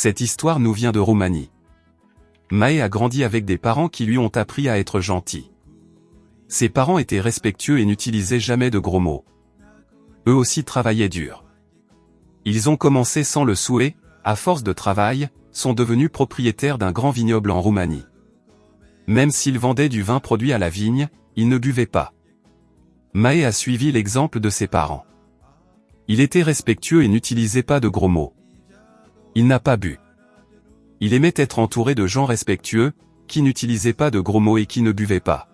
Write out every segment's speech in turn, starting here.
Cette histoire nous vient de Roumanie. Mae a grandi avec des parents qui lui ont appris à être gentil. Ses parents étaient respectueux et n'utilisaient jamais de gros mots. Eux aussi travaillaient dur. Ils ont commencé sans le souhait, à force de travail, sont devenus propriétaires d'un grand vignoble en Roumanie. Même s'ils vendaient du vin produit à la vigne, ils ne buvaient pas. Mae a suivi l'exemple de ses parents. Il était respectueux et n'utilisait pas de gros mots. Il n'a pas bu. Il aimait être entouré de gens respectueux, qui n'utilisaient pas de gros mots et qui ne buvaient pas.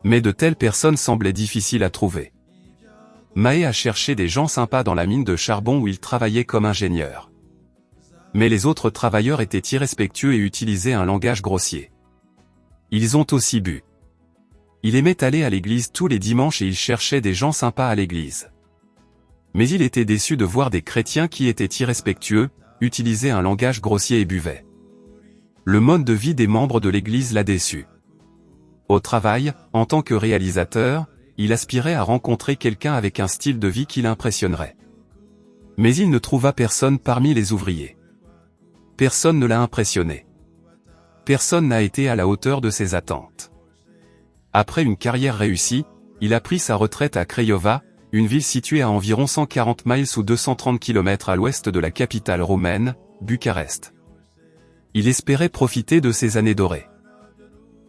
Mais de telles personnes semblaient difficiles à trouver. Mae a cherché des gens sympas dans la mine de charbon où il travaillait comme ingénieur. Mais les autres travailleurs étaient irrespectueux et utilisaient un langage grossier. Ils ont aussi bu. Il aimait aller à l'église tous les dimanches et il cherchait des gens sympas à l'église. Mais il était déçu de voir des chrétiens qui étaient irrespectueux, utilisaient un langage grossier et buvaient. Le mode de vie des membres de l'église l'a déçu. Au travail, en tant que réalisateur, il aspirait à rencontrer quelqu'un avec un style de vie qui l'impressionnerait. Mais il ne trouva personne parmi les ouvriers. Personne ne l'a impressionné. Personne n'a été à la hauteur de ses attentes. Après une carrière réussie, il a pris sa retraite à Craiova, une ville située à environ 140 miles ou 230 km à l'ouest de la capitale roumaine, Bucarest. Il espérait profiter de ses années dorées.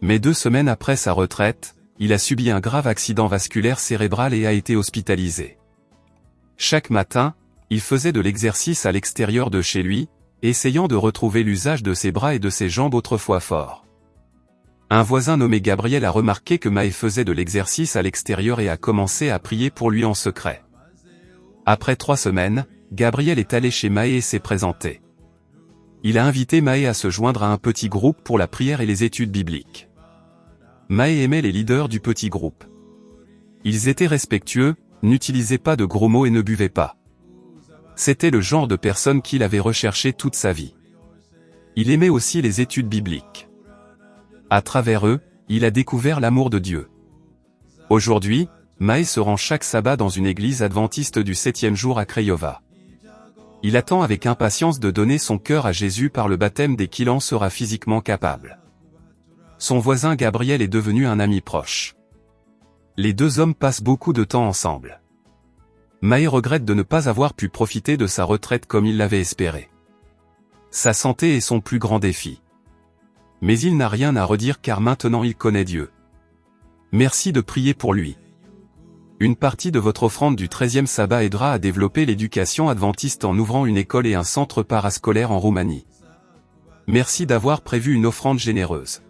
Mais 2 semaines après sa retraite, il a subi un grave accident vasculaire cérébral et a été hospitalisé. Chaque matin, il faisait de l'exercice à l'extérieur de chez lui, essayant de retrouver l'usage de ses bras et de ses jambes autrefois forts. Un voisin nommé Gabriel a remarqué que Mae faisait de l'exercice à l'extérieur et a commencé à prier pour lui en secret. Après 3 semaines, Gabriel est allé chez Mae et s'est présenté. Il a invité Mae à se joindre à un petit groupe pour la prière et les études bibliques. Mae aimait les leaders du petit groupe. Ils étaient respectueux, n'utilisaient pas de gros mots et ne buvaient pas. C'était le genre de personne qu'il avait recherché toute sa vie. Il aimait aussi les études bibliques. À travers eux, il a découvert l'amour de Dieu. Aujourd'hui, Mae se rend chaque sabbat dans une église adventiste du 7e jour à Craiova. Il attend avec impatience de donner son cœur à Jésus par le baptême dès qu'il en sera physiquement capable. Son voisin Gabriel est devenu un ami proche. Les 2 hommes passent beaucoup de temps ensemble. Mae regrette de ne pas avoir pu profiter de sa retraite comme il l'avait espéré. Sa santé est son plus grand défi. Mais il n'a rien à redire car maintenant il connaît Dieu. Merci de prier pour lui. Une partie de votre offrande du 13e sabbat aidera à développer l'éducation adventiste en ouvrant une école et un centre parascolaire en Roumanie. Merci d'avoir prévu une offrande généreuse.